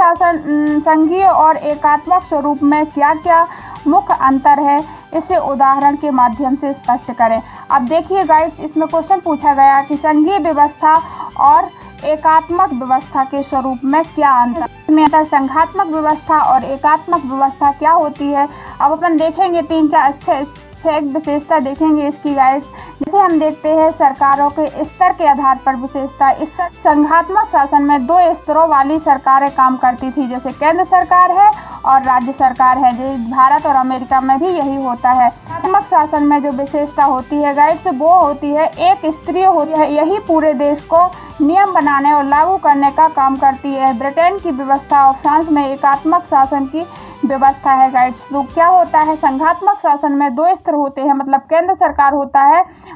शासन संघीय और एकात्मक स्वरूप में क्या क्या मुख्य अंतर है, इसे उदाहरण के माध्यम से स्पष्ट करें। अब देखिए गाइस, इसमें क्वेश्चन पूछा गया कि संघीय व्यवस्था और एकात्मक व्यवस्था के स्वरूप में क्या अंतर में संघात्मक व्यवस्था और एकात्मक व्यवस्था क्या होती है। अब अपन देखेंगे 3-4 विशेषता देखेंगे इसकी गाइस। जैसे हम देखते हैं सरकारों के स्तर के आधार पर विशेषता। स्तर संघात्मक शासन में 2 स्तरों वाली सरकारें काम करती थी, जैसे केंद्र सरकार है और राज्य सरकार है। जो भारत और अमेरिका में भी यही होता है। एकात्मक शासन में जो विशेषता होती है गाइस, वो होती है एक स्तरीय होती है, यही पूरे देश को नियम बनाने और लागू करने का काम करती है। ब्रिटेन की व्यवस्था और फ्रांस में एकात्मक शासन की व्यवस्था है गाइड्स। तो क्या होता है, संघात्मक शासन में 2 स्तर होते हैं, मतलब केंद्र सरकार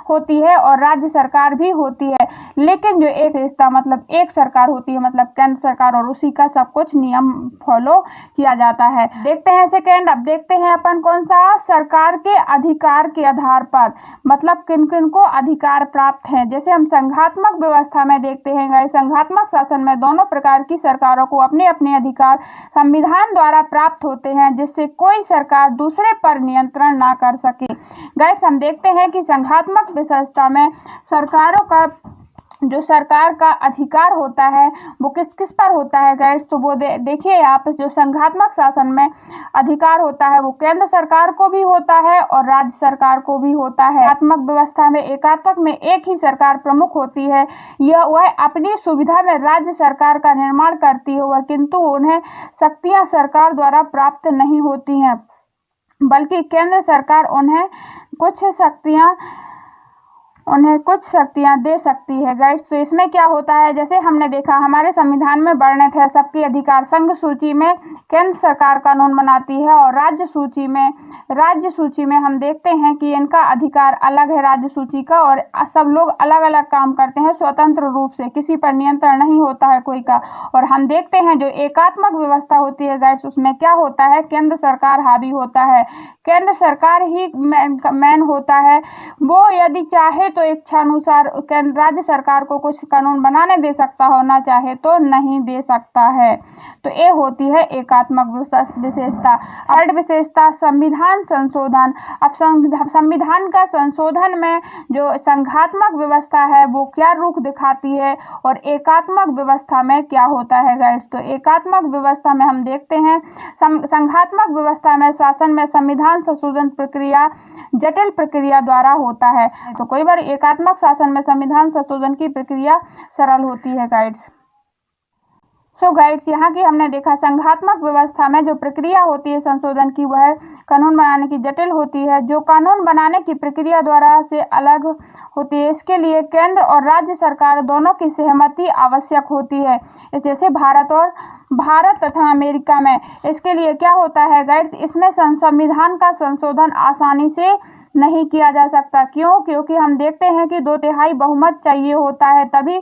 होती है और राज्य सरकार भी होती है। लेकिन जो एक रिश्ता मतलब एक सरकार होती है, मतलब केंद्र सरकार, और उसी का सब कुछ नियम फॉलो किया जाता है। देखते हैं सेकेंड। अब देखते हैं अपन कौन सा, सरकार के अधिकार के आधार पर, मतलब किन किन को अधिकार प्राप्त हैं। जैसे हम संघात्मक व्यवस्था में देखते हैं गाइस, संघात्मक शासन में दोनों प्रकार की सरकारों को अपने अपने अधिकार संविधान द्वारा प्राप्त होते हैं, जिससे कोई सरकार दूसरे पर नियंत्रण ना कर सके। गाइस हम देखते हैं कि संघात्मक व्यवस्था में सरकारों का जो सरकार का अधिकार होता है वो किस किस पर होता है गाइस, तो वो देखिए यहाँ पे जो संघात्मक शासन में अधिकार होता है वो केंद्र सरकार को भी होता है और राज्य सरकार को भी होता है। एकात्मक व्यवस्था में एकात्मक में एक ही सरकार प्रमुख होती है, वह अपनी सुविधा में राज्य सरकार का निर्माण करती है, किंतु उन्हें शक्तियां सरकार द्वारा प्राप्त नहीं होती हैं, बल्कि केंद्र सरकार उन्हें कुछ शक्तियां दे सकती है गाइस। तो इसमें क्या होता है, जैसे हमने देखा हमारे संविधान में वर्णित है सबके अधिकार। संघ सूची में केंद्र सरकार कानून बनाती है और राज्य सूची में हम देखते हैं कि इनका अधिकार अलग है राज्य सूची का, और सब लोग अलग अलग काम करते हैं स्वतंत्र रूप से, किसी पर नियंत्रण नहीं होता है कोई का। और हम देखते हैं जो एकात्मक व्यवस्था होती है गाइस, उसमें क्या होता है, केंद्र सरकार हावी होता है, केंद्र सरकार ही मैन होता है। वो यदि चाहे तो इच्छानुसार राज्य सरकार को कुछ कानून बनाने दे सकता हो, ना चाहे तो नहीं दे सकता है। तो ये होती है एकात्मक विशेषता। थर्ड विशेषता संविधान संशोधन। अब संविधान का संशोधन में जो संघात्मक व्यवस्था है वो क्या रुख दिखाती है और एकात्मक व्यवस्था में क्या होता है गाइस। तो एकात्मक व्यवस्था में हम देखते हैं संघात्मक व्यवस्था में शासन में संविधान संशोधन प्रक्रिया जटिल प्रक्रिया द्वारा होता है, तो कई बार एकात्मक शासन में संविधान संशोधन की प्रक्रिया सरल होती है गाइड्स। सो गाइड्स, यहाँ की हमने देखा संघात्मक व्यवस्था में जो प्रक्रिया होती है संशोधन की, वह कानून बनाने की जटिल होती है, जो कानून बनाने की प्रक्रिया द्वारा से अलग होती है। इसके लिए केंद्र और राज्य सरकार दोनों की सहमति आवश्यक होती है, जैसे भारत तथा अमेरिका में। इसके लिए क्या होता है गाइड्स, इसमें संविधान का संशोधन आसानी से नहीं किया जा सकता। क्योंकि हम देखते हैं कि 2/3 बहुमत चाहिए होता है, तभी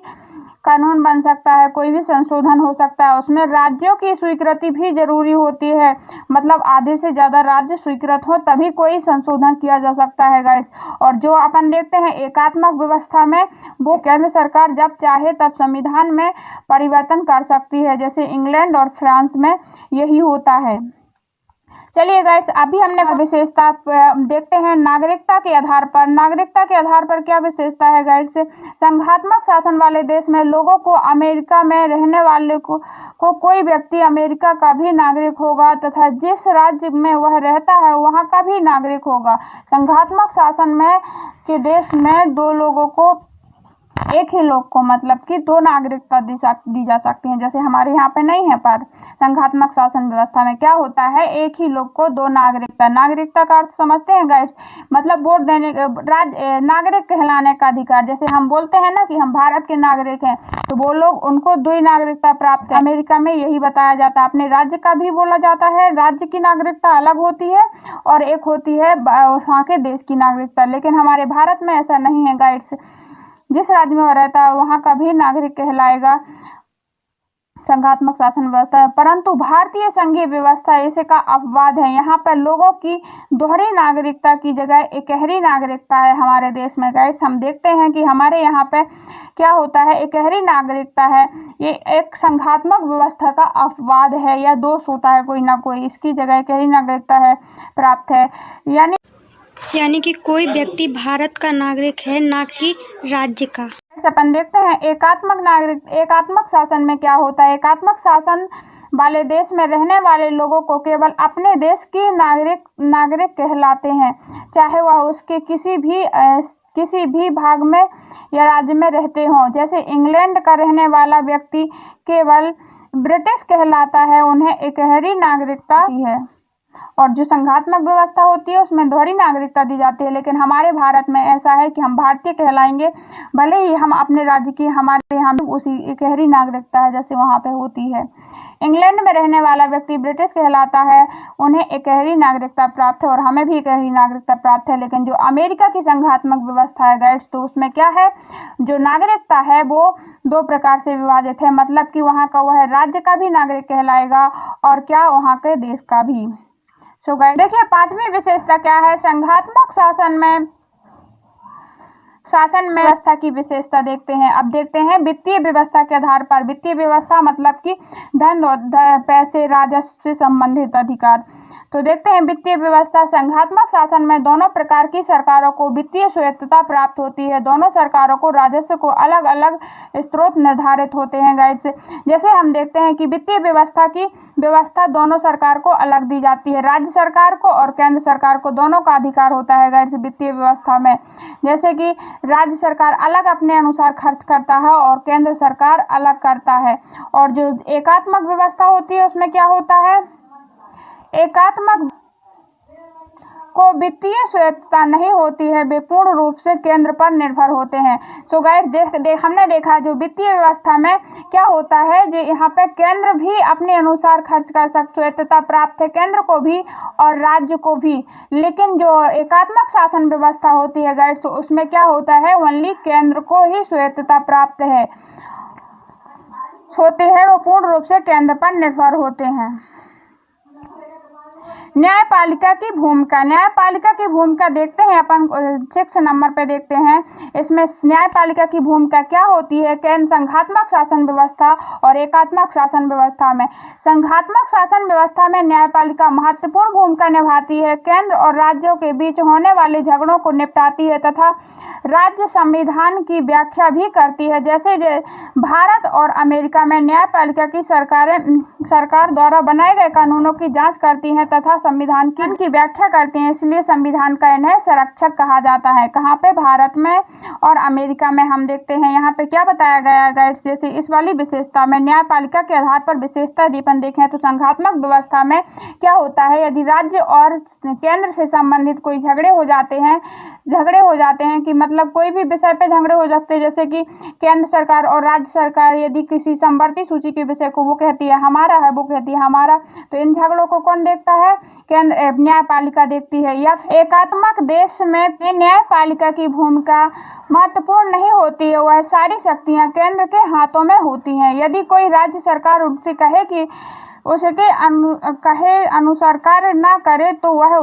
कानून बन सकता है, कोई भी संशोधन हो सकता है। उसमें राज्यों की स्वीकृति भी जरूरी होती है, मतलब आधे से ज्यादा राज्य स्वीकृत हो तभी कोई संशोधन किया जा सकता है गाइस। और जो अपन देखते हैं एकात्मक व्यवस्था में, वो केंद्र सरकार जब चाहे तब संविधान में परिवर्तन कर सकती है, जैसे इंग्लैंड और फ्रांस में यही होता है। चलिए गाइस, अभी हमने विशेषता देखते हैं नागरिकता के आधार पर। नागरिकता के आधार पर क्या विशेषता है गाइस, संघात्मक शासन वाले देश में लोगों को अमेरिका में रहने वाले को कोई व्यक्ति अमेरिका का भी नागरिक होगा तथा जिस राज्य में वह रहता है वहां का भी नागरिक होगा। संघात्मक शासन में के देश में एक ही लोग को मतलब कि 2 नागरिकता दी जा सकती है, जैसे हमारे यहाँ पे नहीं है, पर संघात्मक शासन व्यवस्था में क्या होता है, एक ही लोग को 2 नागरिकता का अर्थ समझते हैं गाइस, मतलब वोट देने नागरिक कहलाने का अधिकार। जैसे हम बोलते हैं ना कि हम भारत के नागरिक हैं, तो वो लोग उनको 2 नागरिकता प्राप्त है। अमेरिका में यही बताया जाता है, अपने राज्य का भी बोला जाता है, राज्य की नागरिकता अलग होती है और एक होती है वहाँ के देश की नागरिकता। लेकिन हमारे भारत में ऐसा नहीं है गाइस, जिस राज्य में वह रहता है वहाँ का भी नागरिक कहलाएगा। संघात्मक शासन व्यवस्था है, परंतु भारतीय संघीय व्यवस्था इसका अपवाद है। यहाँ पर लोगों की दोहरी नागरिकता की जगह एकहरी नागरिकता है हमारे देश में। गाइस हम देखते हैं कि हमारे यहाँ पे क्या होता है, एकहरी नागरिकता है, ये एक संघात्मक व्यवस्था का अपवाद है या दोष होता है कोई ना कोई, इसकी जगह एकहरी नागरिकता है प्राप्त है। यानी कि कोई व्यक्ति भारत का नागरिक है, ना कि राज्य का। अपन देखते हैं एकात्मक शासन में क्या होता है। एकात्मक शासन वाले देश में रहने वाले लोगों को केवल अपने देश की नागरिक कहलाते हैं, चाहे वह उसके किसी भी भाग में या राज्य में रहते हों। जैसे इंग्लैंड का रहने वाला व्यक्ति केवल ब्रिटिश कहलाता है, उन्हें एकहरी नागरिकता है। और जो संघात्मक व्यवस्था होती है उसमें दोहरी नागरिकता दी जाती है, लेकिन हमारे भारत में ऐसा है कि हम भारतीय कहलाएंगे, भले ही हम अपने राज्य की, हमारे यहाँ भी उसी एकहरी नागरिकता है जैसे वहाँ पे होती है। इंग्लैंड में रहने वाला व्यक्ति ब्रिटिश कहलाता है, उन्हें एकहरी नागरिकता प्राप्त है और हमें भी एकहरी नागरिकता प्राप्त है। लेकिन जो अमेरिका की संघात्मक व्यवस्था है गाइड्स, तो उसमें क्या है, जो नागरिकता है वो दो प्रकार से विभाजित है, मतलब कि वहाँ का वह राज्य का भी नागरिक कहलाएगा और क्या वहाँ के देश का भी। सो गाइस देखिए पांचवी विशेषता क्या है, संघात्मक शासन में व्यवस्था की विशेषता देखते हैं। अब देखते हैं वित्तीय व्यवस्था के आधार पर। वित्तीय व्यवस्था मतलब कि धन और पैसे, राजस्व से संबंधित अधिकार। तो देखते हैं वित्तीय व्यवस्था। संघात्मक शासन में दोनों प्रकार की सरकारों को वित्तीय स्वायत्तता प्राप्त होती है। दोनों सरकारों को राजस्व को अलग अलग स्रोत निर्धारित होते हैं गाइड्स। जैसे हम देखते हैं कि वित्तीय व्यवस्था दोनों सरकार को अलग दी जाती है, राज्य सरकार को और केंद्र सरकार को, दोनों का अधिकार होता है गाइड्स वित्तीय व्यवस्था में। जैसे कि राज्य सरकार अलग अपने अनुसार खर्च करता है और केंद्र सरकार अलग करता है। और जो एकात्मक व्यवस्था होती है उसमें क्या होता है, एकात्मक को वित्तीय स्वायत्तता नहीं होती है, वे पूर्ण रूप से केंद्र पर निर्भर होते हैं। सो गाइस हमने देखा जो वित्तीय व्यवस्था में क्या होता है, जो यहाँ पे केंद्र भी अपने अनुसार खर्च कर सकते, स्वायत्तता प्राप्त है केंद्र को भी और राज्य को भी। लेकिन जो एकात्मक शासन व्यवस्था होती है गाइस, तो उसमें क्या होता है, ओनली केंद्र को ही स्वायत्तता प्राप्त होते हैं, वो पूर्ण रूप से केंद्र पर निर्भर होते हैं। न्यायपालिका की भूमिका। न्यायपालिका की भूमिका देखते हैं अपन 6 नंबर पे देखते हैं। इसमें न्यायपालिका की भूमिका क्या होती है, केंद्र संघात्मक शासन व्यवस्था और एकात्मक शासन व्यवस्था में। संघात्मक शासन व्यवस्था में न्यायपालिका महत्वपूर्ण भूमिका निभाती है, केंद्र और राज्यों के बीच होने वाले झगड़ों को निपटाती है तथा राज्य संविधान की व्याख्या भी करती है। जैसे भारत और अमेरिका में न्यायपालिका की सरकार द्वारा बनाए गए कानूनों की जांच करती हैं तथा संविधान की व्याख्या करती हैं, इसलिए संविधान का इन्हें संरक्षक कहा जाता है। कहाँ पे, भारत में और अमेरिका में। हम देखते हैं यहाँ पे क्या बताया गया है गाइड्स, जैसे इस वाली विशेषता में न्यायपालिका के आधार पर विशेषता यदि अपन देखें तो संघात्मक व्यवस्था में क्या होता है, यदि राज्य और केंद्र से संबंधित कोई झगड़े हो जाते हैं कि मतलब कोई भी विषय पे झगड़े हो जाते हैं, जैसे कि केंद्र सरकार और राज्य सरकार यदि किसी समवर्ती सूची के विषय को वो कहती है हमारा है, वो कहती है हमारा, तो इन झगड़ों को कौन देखता है, केंद्र न्यायपालिका देखती है। या एकात्मक देश में न्यायपालिका की भूमिका महत्वपूर्ण नहीं होती है, वह सारी शक्तियां केंद्र के हाथों में होती हैं। यदि कोई राज्य सरकार उनसे कहे कि उसके अनुसार कार्य ना करे तो वह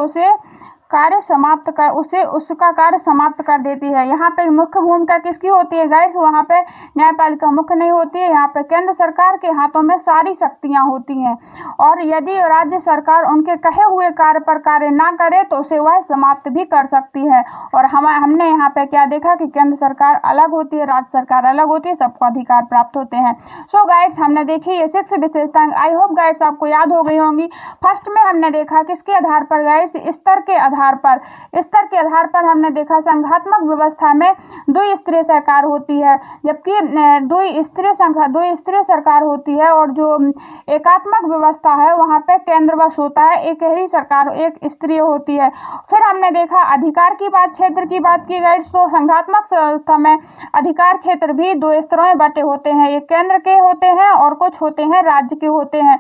उसका कार्य समाप्त कर देती है। यहाँ पे मुख्य भूमिका किसकी होती है गाइस, वहाँ पे न्यायपालिका मुख्य नहीं होती है, यहाँ पे केंद्र सरकार के हाथों में सारी शक्तियाँ होती हैं। और यदि राज्य सरकार उनके कहे हुए कार्य पर कार्य ना करे तो उसे वह समाप्त भी कर सकती है। और हमने यहाँ पे क्या देखा कि केंद्र सरकार अलग होती है, राज्य सरकार अलग होती है, सबको अधिकार प्राप्त होते हैं। सो गाइड्स हमने देखी ये 6 विशेषताएं, आई होप गाइड्स आपको याद हो गई होंगी। फर्स्ट में हमने देखा किसके आधार पर गाइड्स, स्तर के आधार पर हमने देखा संघात्मक व्यवस्था में द्विस्तरीय सरकार होती है, जबकि द्विस्तरीय सरकार होती है। और जो एकात्मक व्यवस्था है वहाँ पे केंद्रवश होता है, एक ही सरकार एक स्तरीय होती है। फिर हमने देखा अधिकार की बात, क्षेत्र की बात की गई, तो संघात्मक व्यवस्था में अधिकार क्षेत्र भी 2 स्तरों में बटे होते हैं, एक केंद्र के होते हैं और कुछ होते हैं राज्य के होते हैं।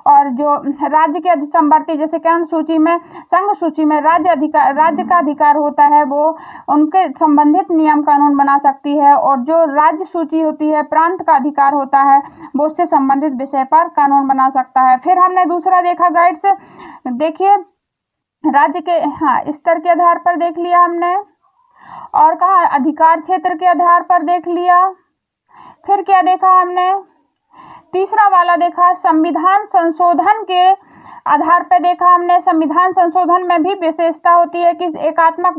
और जो राज्य के समवर्ती जैसे केंद्र सूची में, संघ सूची में राज्य राज्य का अधिकार होता है वो उनके संबंधित नियम कानून बना सकती है, और जो राज्य सूची होती है, प्रांत का अधिकार होता है, वो उससे संबंधित विषय पर कानून बना सकता है। फिर हमने दूसरा देखा गाइड्स, देखिए राज्य के स्तर के आधार पर देख लिया हमने, और कहा अधिकार क्षेत्र के आधार पर देख लिया। फिर क्या देखा हमने, तीसरा वाला देखा संविधान संशोधन के आधार पर देखा हमने। संविधान संशोधन में भी विशेषता होती है कि संघात्मक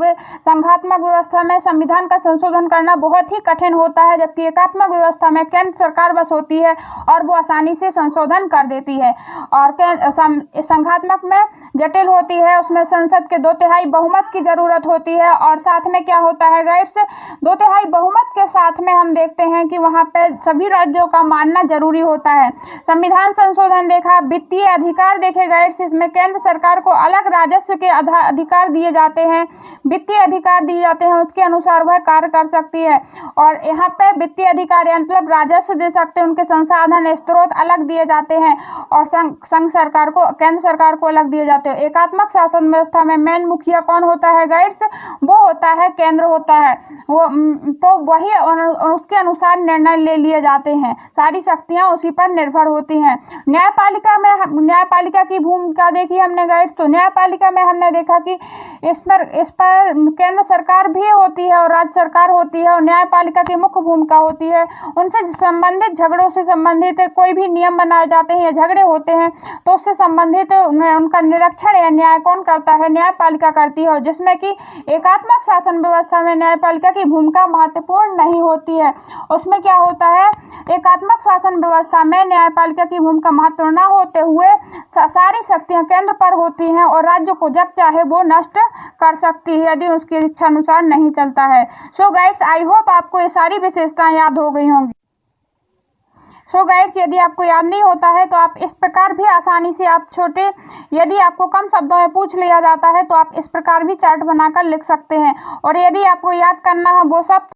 व्यवस्था में संविधान का संशोधन करना बहुत ही कठिन होता है, जबकि एकात्मक व्यवस्था में केंद्र सरकार बस होती है और वो आसानी से संशोधन कर देती है। और संघात्मक में जटिल होती है, उसमें संसद के 2/3 बहुमत की जरूरत होती है, और साथ में क्या होता है गाइड्स, 2/3 बहुमत के साथ में हम देखते हैं कि वहाँ पे सभी राज्यों का मानना जरूरी होता है। संविधान संशोधन देखा। वित्तीय अधिकार देखे गाइड्स, इसमें केंद्र सरकार को अलग राजस्व के अधिकार दिए जाते हैं, वित्तीय अधिकार दिए जाते हैं, उसके अनुसार वह कार्य कर सकती है। और यहाँ पे वित्तीय अधिकार मतलब राजस्व दे सकते हैं, उनके संसाधन स्रोत अलग दिए जाते हैं, और संघ सरकार को, केंद्र सरकार को अलग दिए जाते हैं। एकात्मक शासन व्यवस्था में मेन मुखिया कौन होता है गाइड्स, वो होता है केंद्र होता है, वो तो वही उसके अनुसार निर्णय ले लिए जाते हैं, सारी शक्तियां उसी पर निर्भर होती हैं। न्यायपालिका की भूमिका देखी हमने गाइड्स, तो न्यायपालिका में हमने देखा कि इस पर केंद्र सरकार भी होती है और राज्य सरकार होती है, और न्यायपालिका की मुख्य भूमिका होती है उनसे संबंधित झगड़ों से संबंधित कोई भी नियम बनाए जाते हैं या झगड़े होते हैं तो उससे संबंधित उनका निरीक्षण या न्याय कौन करता है, न्यायपालिका करती है, जिसमें कि एकात्मक शासन व्यवस्था में न्यायपालिका की भूमिका महत्वपूर्ण नहीं होती है। उसमें क्या होता है, एकात्मक शासन व्यवस्था में न्यायपालिका की भूमिका महत्वपूर्ण न होते हुए सारी शक्तियां केंद्र पर होती हैं, और राज्य को जब चाहे वो नष्ट कर सकती है यदि उसकी इच्छा अनुसार नहीं चलता है। सो गाइड्स, आई होप आपको ये सारी विशेषताएं याद हो गई होंगी। सो गाइड्स, यदि आपको याद नहीं होता है तो आप इस प्रकार भी आसानी से यदि आपको कम शब्दों में पूछ लिया जाता है तो आप इस प्रकार भी चार्ट बनाकर लिख सकते हैं, और यदि आपको याद करना है वो सब